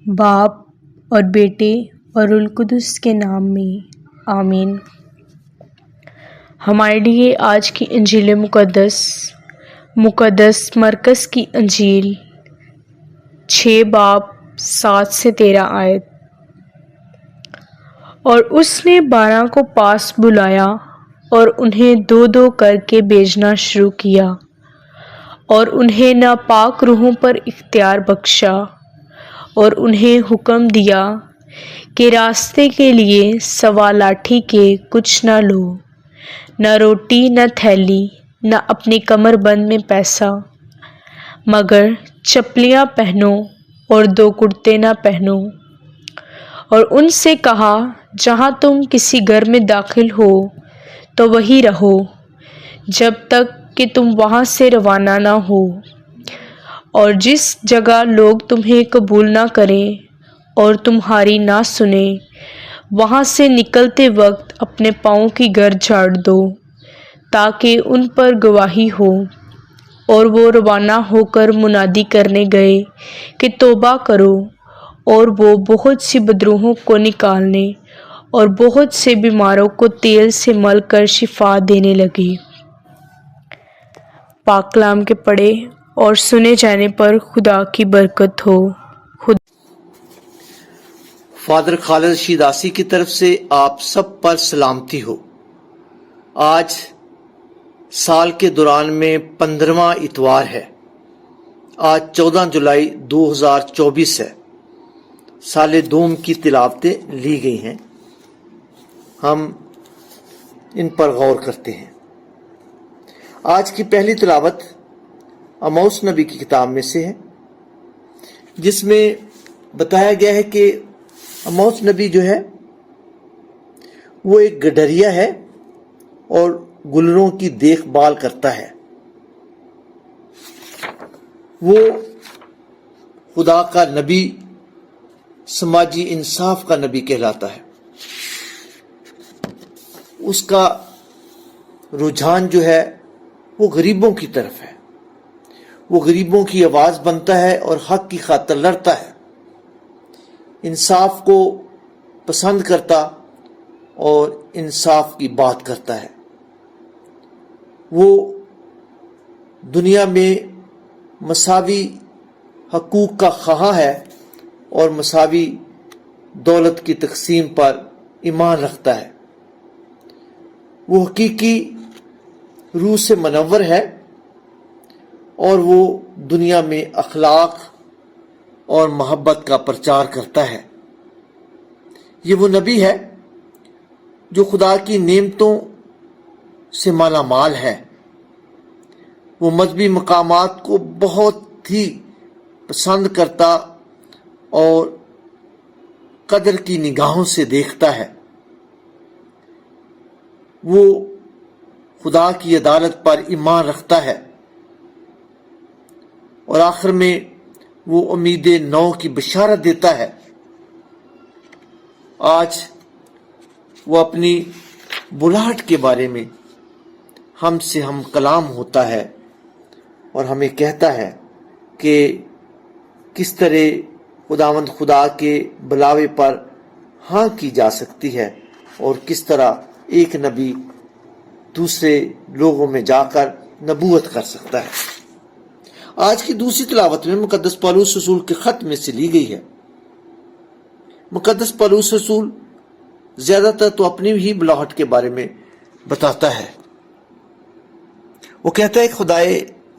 باپ اور بیٹے اور روح القدس کے نام میں آمین۔ ہمارے لیے آج کی انجیل مقدس مرکز کی انجیل 6 باب 7 سے 13 آیت۔ اور اس نے 12 کو پاس بلایا اور انہیں 2 کر کے بھیجنا شروع کیا، اور انہیں ناپاک روحوں پر اختیار بخشا، اور انہیں حکم دیا کہ راستے کے لیے سوا لاٹھی کے کچھ نہ لو، نہ روٹی نہ تھیلی، نہ اپنی کمر بند میں پیسہ، مگر چپلیاں پہنو اور 2 کرتے نہ پہنو۔ اور ان سے کہا، جہاں تم کسی گھر میں داخل ہو تو وہیں رہو جب تک کہ تم وہاں سے روانہ نہ ہو، اور جس جگہ لوگ تمہیں قبول نہ کریں اور تمہاری نہ سنیں، وہاں سے نکلتے وقت اپنے پاؤں کی گرد جھاڑ دو، تاکہ ان پر گواہی ہو۔ اور وہ روانہ ہو کر منادی کرنے گئے کہ توبہ کرو، اور وہ بہت سی بدروحوں کو نکالنے اور بہت سے بیماروں کو تیل سے مل کر شفا دینے لگے۔ پاک کلام کے پڑھے اور سنے جانے پر خدا کی برکت ہو۔ فادر خالد رشید آسی کی طرف سے آپ سب پر سلامتی ہو۔ آج سال کے دوران میں 15واں اتوار ہے۔ آج 14 جولائی 2024 ہے۔ سال دوم کی تلاوتیں لی گئی ہیں، ہم ان پر غور کرتے ہیں۔ آج کی پہلی تلاوت عموس نبی کی کتاب میں سے ہے، جس میں بتایا گیا ہے کہ عموس نبی جو ہے وہ ایک گڈریا ہے اور گلروں کی دیکھ بھال کرتا ہے۔ وہ خدا کا نبی، سماجی انصاف کا نبی کہلاتا ہے۔ اس کا رجحان جو ہے وہ غریبوں کی طرف ہے۔ وہ غریبوں کی آواز بنتا ہے اور حق کی خاطر لڑتا ہے، انصاف کو پسند کرتا اور انصاف کی بات کرتا ہے۔ وہ دنیا میں مساوی حقوق کا خواہاں ہے اور مساوی دولت کی تقسیم پر ایمان رکھتا ہے۔ وہ حقیقی روح سے منور ہے اور وہ دنیا میں اخلاق اور محبت کا پرچار کرتا ہے۔ یہ وہ نبی ہے جو خدا کی نعمتوں سے مالا مال ہے۔ وہ مذہبی مقامات کو بہت ہی پسند کرتا اور قدر کی نگاہوں سے دیکھتا ہے۔ وہ خدا کی عدالت پر ایمان رکھتا ہے اور آخر میں وہ امید نو کی بشارت دیتا ہے۔ آج وہ اپنی بلاہٹ کے بارے میں ہم سے ہم کلام ہوتا ہے اور ہمیں کہتا ہے کہ کس طرح خداوند خدا کے بلاوے پر ہاں کی جا سکتی ہے اور کس طرح ایک نبی دوسرے لوگوں میں جا کر نبوت کر سکتا ہے۔ آج کی دوسری تلاوت میں مقدس پولس رسول کے خط میں سے لی گئی ہے۔ مقدس پولس رسول زیادہ تر تو اپنی ہی بلاہٹ کے بارے میں بتاتا ہے۔ وہ کہتا ہے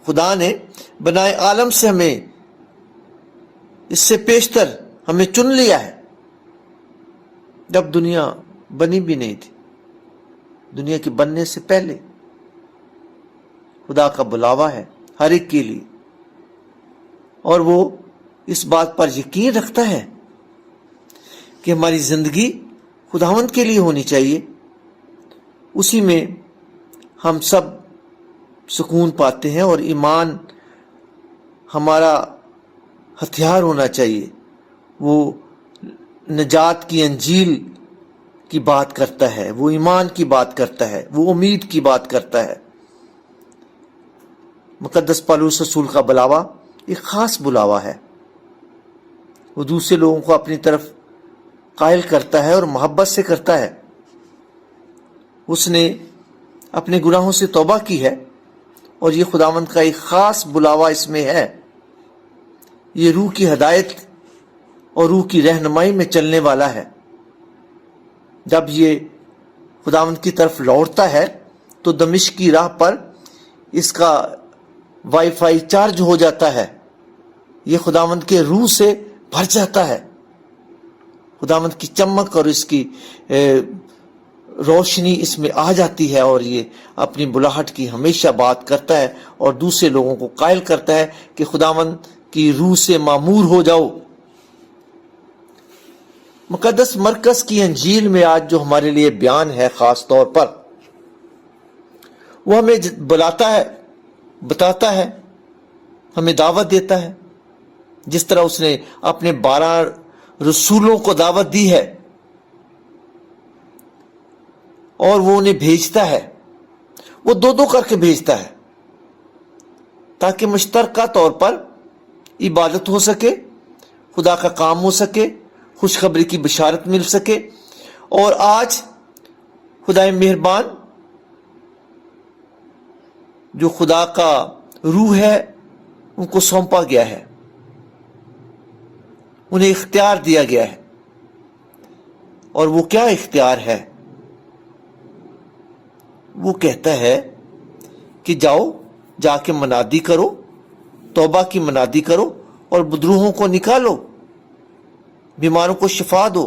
خدا نے بنائے عالم سے ہمیں اس سے پیشتر ہمیں چن لیا ہے، جب دنیا بنی بھی نہیں تھی۔ دنیا کے بننے سے پہلے خدا کا بلاوا ہے ہر ایک کے لیے، اور وہ اس بات پر یقین رکھتا ہے کہ ہماری زندگی خداوند کے لیے ہونی چاہیے۔ اسی میں ہم سب سکون پاتے ہیں اور ایمان ہمارا ہتھیار ہونا چاہیے۔ وہ نجات کی انجیل کی بات کرتا ہے، وہ ایمان کی بات کرتا ہے، وہ امید کی بات کرتا ہے۔ مقدس پولس رسول کا بلاوا ایک خاص بلاوا ہے۔ وہ دوسرے لوگوں کو اپنی طرف قائل کرتا ہے اور محبت سے کرتا ہے. اس نے اپنے گناہوں سے توبہ کی ہے اور یہ خداوند کا ایک خاص بلاوا اس میں ہے. یہ روح کی ہدایت اور روح کی رہنمائی میں چلنے والا ہے. جب یہ خداوند کی طرف لوٹتا ہے تو دمشق کی راہ پر اس کا وائی فائی چارج ہو جاتا ہے. یہ خداوند کے روح سے بھر جاتا ہے. خداوند کی چمک اور اس کی روشنی اس میں آ جاتی ہے اور یہ اپنی بلاہٹ کی ہمیشہ بات کرتا ہے اور دوسرے لوگوں کو قائل کرتا ہے کہ خداوند کی روح سے معمور ہو جاؤ. مقدس مرکز کی انجیل میں آج جو ہمارے لیے بیان ہے خاص طور پر، وہ ہمیں بلاتا ہے، بتاتا ہے، ہمیں دعوت دیتا ہے. جس طرح اس نے اپنے 12 رسولوں کو دعوت دی ہے اور وہ انہیں بھیجتا ہے. وہ دو کر کے بھیجتا ہے تاکہ مشترکہ طور پر عبادت ہو سکے، خدا کا کام ہو سکے، خوشخبری کی بشارت مل سکے. اور آج خدا مہربان جو خدا کا روح ہے ان کو سونپا گیا ہے، انہیں اختیار دیا گیا ہے. اور وہ کیا اختیار ہے؟ وہ کہتا ہے کہ جاؤ، جا کے منادی کرو، توبہ کی منادی کرو اور بدروہوں کو نکالو، بیماروں کو شفا دو.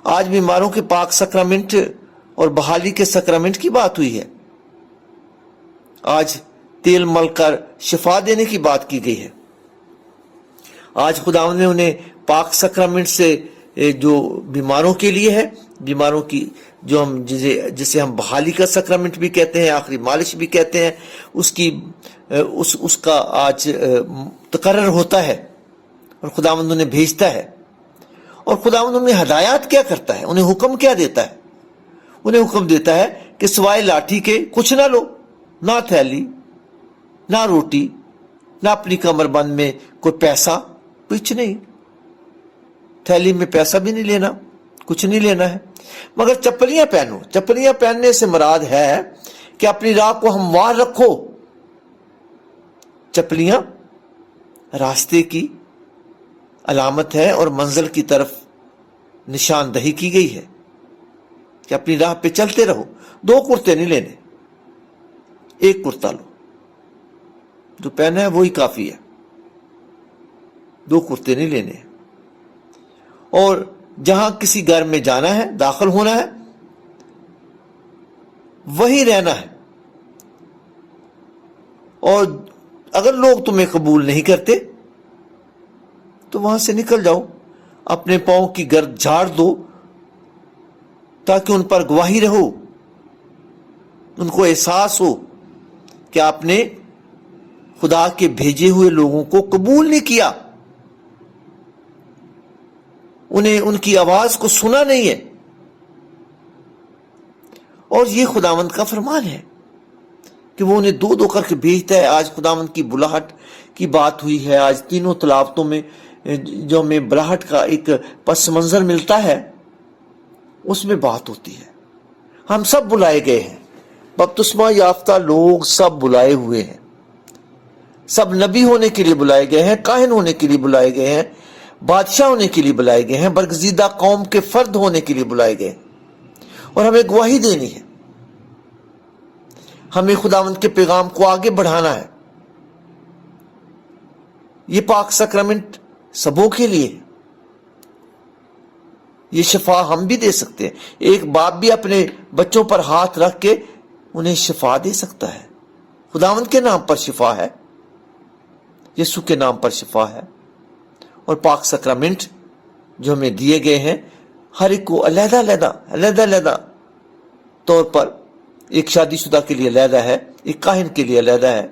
آج بیماروں کے پاک سکرامنٹ اور بحالی کے سکرامنٹ کی بات ہوئی ہے. آج تیل مل کر شفا دینے کی بات کی گئی ہے. آج خداوند نے انہیں پاک سکرامنٹ سے جو بیماروں کے لیے ہے، بیماروں کی جو ہم جسے ہم بحالی کا سکرامنٹ بھی کہتے ہیں، آخری مالش بھی کہتے ہیں، اس کا آج تقرر ہوتا ہے اور خداوند انہیں بھیجتا ہے. اور خداوند انہیں ہدایات کیا کرتا ہے، انہیں حکم کیا دیتا ہے؟ انہیں حکم دیتا ہے کہ سوائے لاٹھی کے کچھ نہ لو، نہ تھیلی، نہ روٹی، نہ اپنی کمر بند میں کوئی پیسہ، کچھ نہیں. تھیلی میں پیسہ بھی نہیں لینا، کچھ نہیں لینا ہے، مگر چپلیاں پہنو. چپلیاں پہننے سے مراد ہے کہ اپنی راہ کو ہموار رکھو. چپلیاں راستے کی علامت ہے اور منزل کی طرف نشاندہی کی گئی ہے کہ اپنی راہ پہ چلتے رہو. 2 کرتے نہیں لینے، 1 کرتا لو، جو پہنا ہے وہی کافی ہے. 2 کرتے نہیں لینے. اور جہاں کسی گھر میں جانا ہے، داخل ہونا ہے، وہی رہنا ہے. اور اگر لوگ تمہیں قبول نہیں کرتے تو وہاں سے نکل جاؤ، اپنے پاؤں کی گرد جھاڑ دو تاکہ ان پر گواہی رہو، ان کو احساس ہو کہ آپ نے خدا کے بھیجے ہوئے لوگوں کو قبول نہیں کیا، انہیں ان کی آواز کو سنا نہیں ہے. اور یہ خداوند کا فرمان ہے کہ وہ انہیں 2 کر کے بھیجتا ہے. آج خداوند کی بلاہٹ کی بات ہوئی ہے. آج تینوں تلاوتوں میں جو ہمیں بلاہٹ کا ایک پس منظر ملتا ہے اس میں بات ہوتی ہے. ہم سب بلائے گئے ہیں، بپتسمہ یافتہ لوگ سب بلائے ہوئے ہیں. سب نبی ہونے کے لیے بلائے گئے ہیں، کاہن ہونے کے لیے بلائے گئے ہیں، بادشاہ ہونے کے لیے بلائے گئے ہیں، برگزیدہ قوم کے فرد ہونے کے لیے بلائے گئے ہیں. اور ہمیں گواہی دینی ہے، ہمیں خداوند کے پیغام کو آگے بڑھانا ہے. یہ پاک سکرامنٹ سبوں کے لیے، یہ شفا ہم بھی دے سکتے ہیں. ایک باپ بھی اپنے بچوں پر ہاتھ رکھ کے انہیں شفا دے سکتا ہے. خداوند کے نام پر شفا ہے، یسوع کے نام پر شفا ہے. اور پاک سکرامنٹ جو ہمیں دیے گئے ہیں، ہر ایک کو علیحدہ طور پر، ایک شادی شدہ کے لیے علیحدہ ہے، ایک کاہن کے لیے علیحدہ ہے،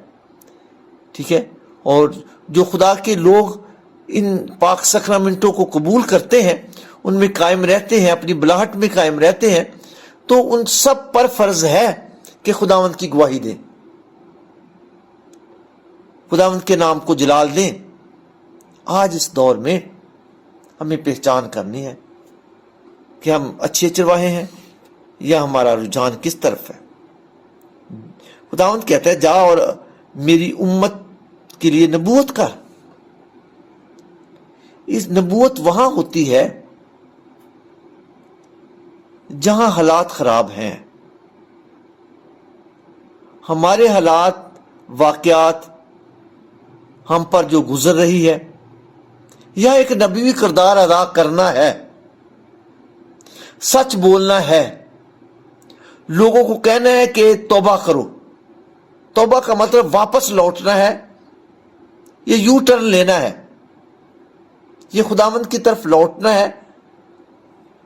ٹھیک ہے. اور جو خدا کے لوگ ان پاک سکرامنٹوں کو قبول کرتے ہیں، ان میں قائم رہتے ہیں، اپنی بلاہٹ میں قائم رہتے ہیں، تو ان سب پر فرض ہے کہ خداوند کی گواہی دیں، خداوند کے نام کو جلال دیں. آج اس دور میں ہمیں پہچان کرنی ہے کہ ہم اچھے چرواہے ہیں یا ہمارا رجحان کس طرف ہے۔ خداوند کہتا ہے جا اور میری امت کے لیے نبوت کر۔ اس نبوت وہاں ہوتی ہے جہاں حالات خراب ہیں۔ ہمارے حالات، واقعات ہم پر جو گزر رہی ہے، یا ایک نبوی کردار ادا کرنا ہے، سچ بولنا ہے، لوگوں کو کہنا ہے کہ توبہ کرو۔ توبہ کا مطلب واپس لوٹنا ہے، یہ یو ٹرن لینا ہے، یہ خداوند کی طرف لوٹنا ہے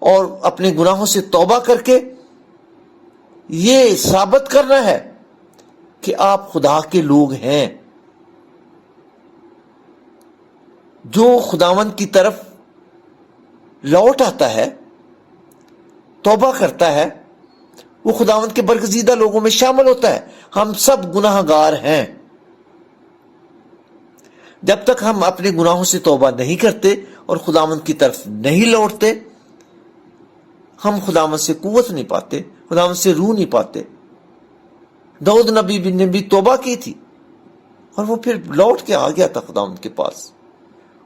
اور اپنے گناہوں سے توبہ کر کے یہ ثابت کرنا ہے کہ آپ خدا کے لوگ ہیں۔ جو خداوند کی طرف لوٹ آتا ہے، توبہ کرتا ہے، وہ خداوند کے برگزیدہ لوگوں میں شامل ہوتا ہے۔ ہم سب گناہ گار ہیں۔ جب تک ہم اپنے گناہوں سے توبہ نہیں کرتے اور خداوند کی طرف نہیں لوٹتے، ہم خداوند سے قوت نہیں پاتے، خداوند سے روح نہیں پاتے۔ داؤد نبی نے بھی توبہ کی تھی اور وہ پھر لوٹ کے آ گیا تھا خداوند کے پاس،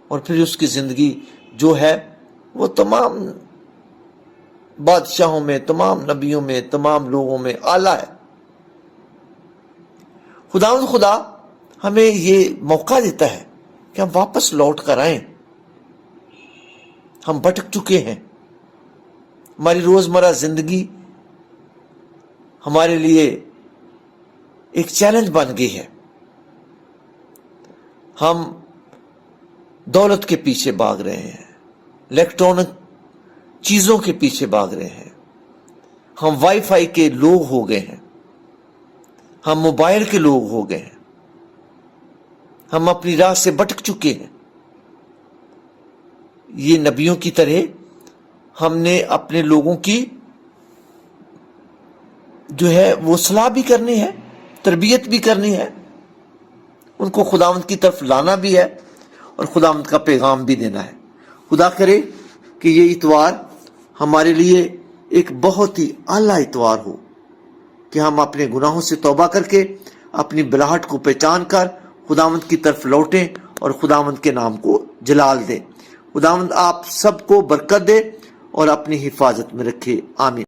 اور پھر اس کی زندگی جو ہے وہ تمام بادشاہوں میں، تمام نبیوں میں، تمام لوگوں میں اعلیٰ ہے۔ خداوند خدا ہمیں یہ موقع دیتا ہے کہ ہم واپس لوٹ کر آئیں۔ ہم بھٹک چکے ہیں، ہماری روزمرہ زندگی ہمارے لیے ایک چیلنج بن گئی ہے۔ ہم دولت کے پیچھے بھاگ رہے ہیں، الیکٹرانک چیزوں کے پیچھے بھاگ رہے ہیں، ہم وائی فائی کے لوگ ہو گئے ہیں، ہم موبائل کے لوگ ہو گئے ہیں، ہم اپنی راہ سے بھٹک چکے ہیں۔ یہ نبیوں کی طرح ہم نے اپنے لوگوں کی جو ہے وہ اصلاح بھی کرنی ہے، تربیت بھی کرنی ہے، ان کو خداوند کی طرف لانا بھی ہے اور خداوند کا پیغام بھی دینا ہے۔ خدا کرے کہ یہ اتوار ہمارے لیے ایک بہت ہی اعلیٰ اتوار ہو، کہ ہم اپنے گناہوں سے توبہ کر کے اپنی بلاہٹ کو پہچان کر خداوند کی طرف لوٹیں اور خداوند کے نام کو جلال دیں۔ خداوند آپ سب کو برکت دے اور اپنی حفاظت میں رکھے، آمین۔